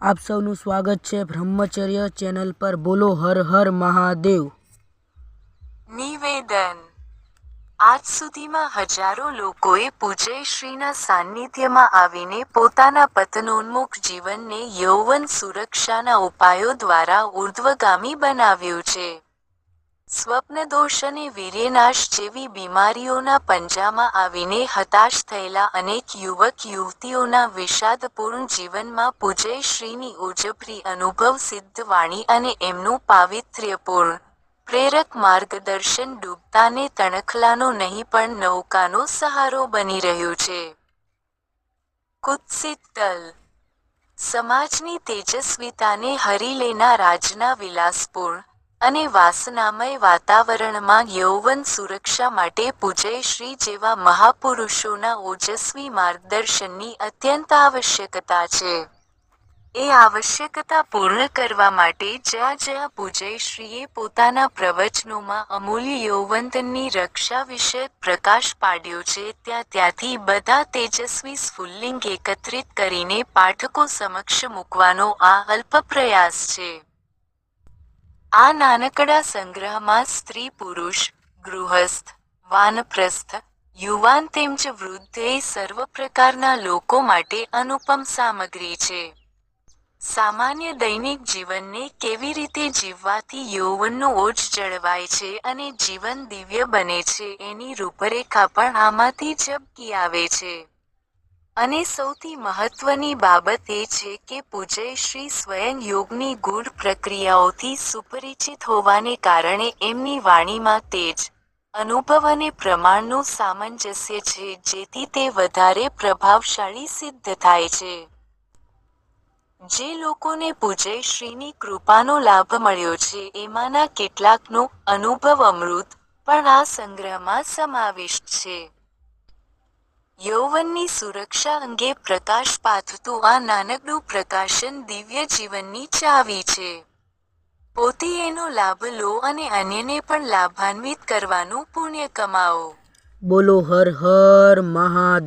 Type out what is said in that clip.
આપ સૌનું સ્વાગત છે બ્રહ્મચર્ય ચેનલ પર। બોલો હર હર મહાદેવ। નિવેદન। આજ સુધીમાં હજારો લોકોએ પૂજ્યશ્રીના સાનિધ્યમાં આવીને પોતાના પતનોન્મુખ જીવનને યૌવન સુરક્ષાના ઉપાયો દ્વારા ઉર્ધ્વગામી બનાવ્યું છે। સ્વપ્નદોષ અને વીર્યનાશ જેવી બીમારીઓના પંજામાં આવીને હતાશ થયેલા અનેક યુવક યુવતીઓના વિષાદપૂર્ણ જીવનમાં પૂજ્યશ્રીની ઓજભરી અનુભવ સિદ્ધ વાણી અને એમનું પાવિત્ર્યપૂર્ણ, પ્રેરક માર્ગદર્શન ડૂબતાને તણખલાનો નહીં પણ નૌકાનો સહારો બની રહ્યું છે। કુત્સિત તલ। સમાજની તેજસ્વીતાને હરી લેનાર આજના વિલાસપૂર્ણ અને વાસનામય વાતાવરણમાં યૌવન સુરક્ષા માટે પૂજ્યશ્રી જેવા મહાપુરુષોના ઓજસ્વી માર્ગદર્શનની અત્યંત આવશ્યકતા છે। એ આવશ્યકતા પૂર્ણ કરવા માટે જ્યાં જ્યાં પૂજ્યશ્રીએ પોતાના પ્રવચનોમાં અમૂલ્ય યૌવનની રક્ષા વિષયક પ્રકાશ પાડ્યો છે ત્યાં ત્યાંથી બધા તેજસ્વી સ્ફુલ્લિંગ એકત્રિત કરીને પાઠકો સમક્ષ મૂકવાનો આ અલ્પ પ્રયાસ છે। આ નાનકડા સંગ્રહમાં સ્ત્રી પુરુષ, ગૃહસ્થ, વાનપ્રસ્થ, યુવાન તેમજ વૃદ્ધ એ સર્વ પ્રકારના લોકો માટે અનુપમ સામગ્રી છે। સામાન્ય દૈનિક જીવનને કેવી રીતે જીવવાથી યૌવનનો ઓજ જળવાય છે અને જીવન દિવ્ય બને છે એની રૂપરેખા પણ આમાંથી ઝબકી આવે છે। અને સૌથી મહત્વની બાબત એ છે કે પૂજ્યશ્રી સ્વયં યોગની ગૂઢ પ્રક્રિયાઓથી સુપરિચિત હોવાને કારણે એમની વાણીમાં તેજ, અનુભવ અને પ્રમાણનું સામંજસ્ય છે જેથી તે વધારે પ્રભાવશાળી સિદ્ધ થાય છે। જે લોકોને પૂજ્યશ્રીની કૃપાનો લાભ મળ્યો છે એમાંના કેટલાકનો અનુભવ અમૃત પણ આ સંગ્રહમાં સમાવિષ્ટ છે। યૌવનની સુરક્ષા અંગે પ્રકાશ પાથરતું આ નાનકડું પ્રકાશન દિવ્ય જીવનની ચાવી છે। પોતે એનો લાભ લો અને અન્યને પણ લાભાન્વિત કરવાનું પુણ્ય કમાવો। બોલો હર હર મહાદેવ।